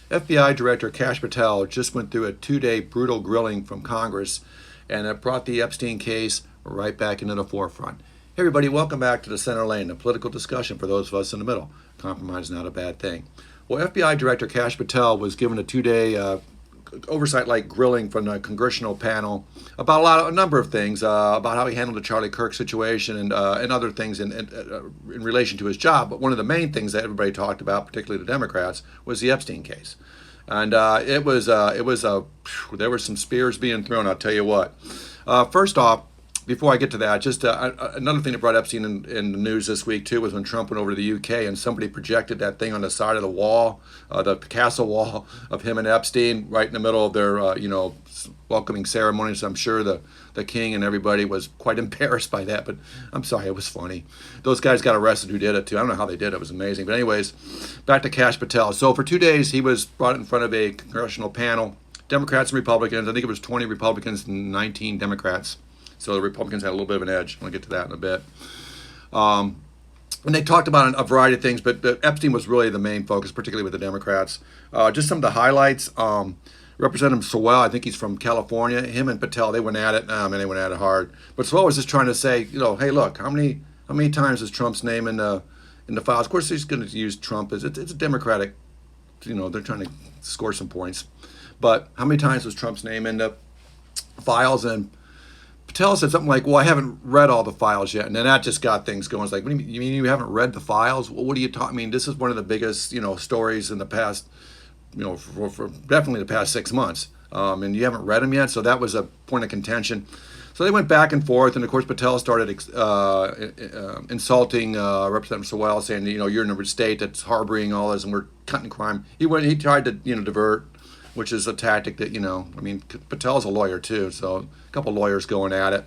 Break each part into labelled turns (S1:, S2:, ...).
S1: FBI Director Kash Patel just went through a 2-day brutal grilling from Congress, and it brought the Epstein case right back into the forefront. Hey everybody, welcome back to the Center Lane, a political discussion for those of us in the middle. Compromise is not a bad thing. Well, FBI Director Kash Patel was given a 2-day oversight-like grilling from the Congressional panel about a number of things, about how he handled the Charlie Kirk situation and other things in relation to his job. But one of the main things that everybody talked about, particularly the Democrats, was the Epstein case. And there were some spears being thrown, I'll tell you what. First off, before I get to that, just another thing that brought Epstein in the news this week, too, was when Trump went over to the UK and somebody projected that thing on the side of the wall, the castle wall of him and Epstein, right in the middle of their, welcoming ceremony. So I'm sure the king and everybody was quite embarrassed by that, but I'm sorry, it was funny. Those guys got arrested who did it, too. I don't know how they did it. It was amazing. But anyways, back to Kash Patel. So for 2 days, he was brought in front of a congressional panel, Democrats and Republicans. I think it was 20 Republicans and 19 Democrats. So the Republicans had a little bit of an edge. I'll get to that in a bit. And they talked about a variety of things, but Epstein was really the main focus, particularly with the Democrats. Just some of the highlights. Representative Sewell, I think he's from California. Him and Patel, they went at it. They went at it hard. But Sewell was just trying to say, hey, look, how many times is Trump's name in the files? Of course, he's going to use Trump as it's a Democratic. They're trying to score some points. But how many times was Trump's name in the files? And Patel said something like, well, I haven't read all the files yet. And then that just got things going. It's like, what do you mean you haven't read the files? Well, what are you talking? I mean, this is one of the biggest, stories in the past, for definitely the past 6 months. And you haven't read them yet. So that was a point of contention. So they went back and forth. And of course, Patel started insulting Representative Sewell, saying, you're in a state that's harboring all this and we're cutting crime. He tried to, divert, which is a tactic that, Patel's a lawyer too, so a couple lawyers going at it.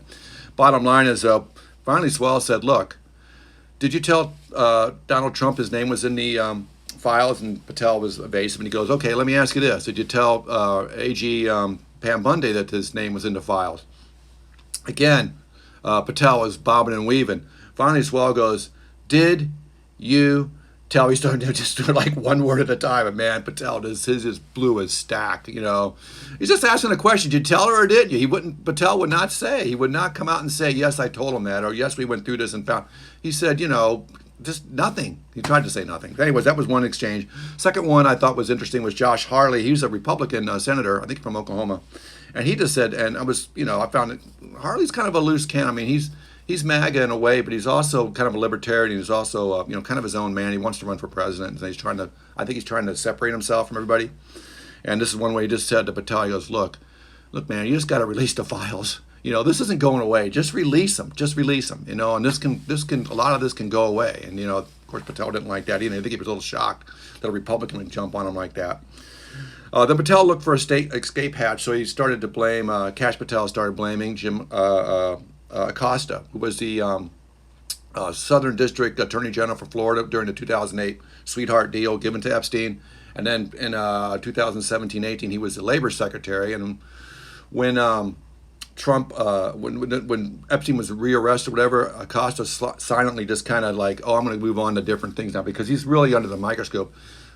S1: Bottom line is, finally Swell said, look, did you tell Donald Trump his name was in the files? And Patel was evasive, and he goes, okay, let me ask you this. Did you tell AG Pam Bundy that his name was in the files? Again, Patel was bobbing and weaving. Finally Swell goes, did you tell? He's starting to just do like one word at a time. And man, Patel his just blew his stack. He's just asking a question. Did you tell her or did you? Patel would not say. He would not come out and say, yes, I told him that, or yes, we went through this and found. He said, just nothing. He tried to say nothing. But anyways, that was one exchange. Second one I thought was interesting was Josh Hawley. He's a Republican senator, I think from Oklahoma, and he just said, and I found that Hawley's kind of a loose cannon. He's MAGA in a way, but he's also kind of a libertarian. He's also, kind of his own man. He wants to run for president, and I think he's trying to separate himself from everybody. And this is one way he just said to Patel, he goes, look, man, you just got to release the files. This isn't going away. Just release them. And a lot of this can go away. And, of course, Patel didn't like that either. I think he was a little shocked that a Republican would jump on him like that. Then Patel looked for a state escape hatch, so he started to blame, Kash Patel started blaming Jim Acosta, who was the Southern District Attorney General for Florida during the 2008 sweetheart deal given to Epstein. And then in 2017-18, he was the Labor Secretary. And when when Epstein was rearrested or whatever, Acosta silently just kind of like, I'm going to move on to different things now because he's really under the microscope.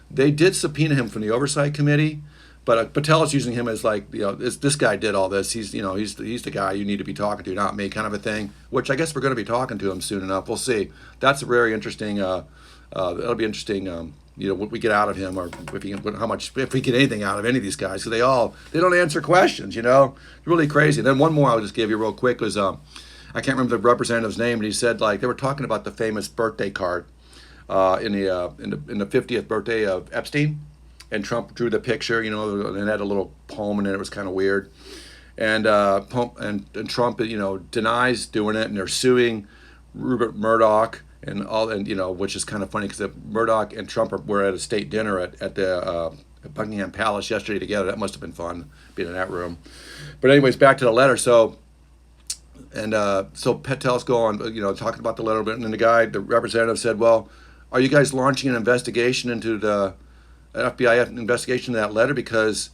S1: They did subpoena him from the Oversight Committee, but Patel is using him as like, this guy did all this. He's the guy you need to be talking to, not me, kind of a thing. Which I guess we're going to be talking to him soon enough. We'll see. That's a very interesting. That'll be interesting. What we get out of him, or if we get anything out of any of these guys. So they don't answer questions. It's really crazy. And then one more I'll just give you real quick was I can't remember the representative's name, but he said like they were talking about the famous birthday card in the 50th birthday of Epstein. And Trump drew the picture, and it had a little poem in it. It was kind of weird. And Trump, denies doing it, and they're suing Rupert Murdoch and all, and which is kind of funny because Murdoch and Trump were at a state dinner at the Buckingham Palace yesterday together. That must have been fun being in that room. But anyways, back to the letter. So Patel's going, talking about the letter a bit, and then the representative said, well, are you guys launching an investigation into the FBI investigation of that letter? Because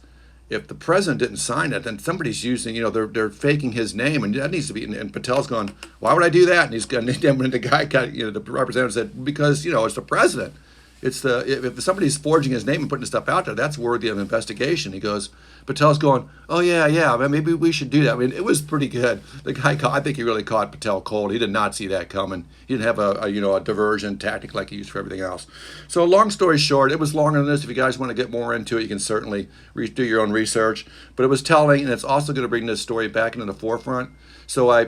S1: if the president didn't sign it, then somebody's using, they're faking his name, and that needs to be. And Patel's going, why would I do that? And the guy got, the representative said, because it's the president. if somebody's forging his name and putting stuff out there, that's worthy of investigation. He goes, Patel's going, oh yeah, maybe we should do that. I mean, it was pretty good. The guy, I think he really caught Patel cold. He did not see that coming. He didn't have a diversion tactic like he used for everything else. So long story short, it was longer than this. If you guys want to get more into it, you can certainly do your own research. But it was telling, and it's also going to bring this story back into the forefront. So I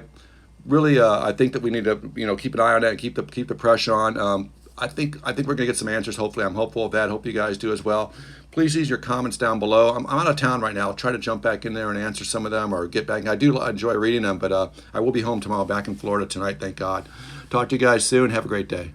S1: really, I think that we need to, keep an eye on that and keep the pressure on. I think we're going to get some answers. Hopefully, I'm hopeful of that. Hope you guys do as well. Please use your comments down below. I'm out of town right now. I'll try to jump back in there and answer some of them or get back. I do enjoy reading them, but I will be home tomorrow, back in Florida tonight, thank God. Talk to you guys soon. Have a great day.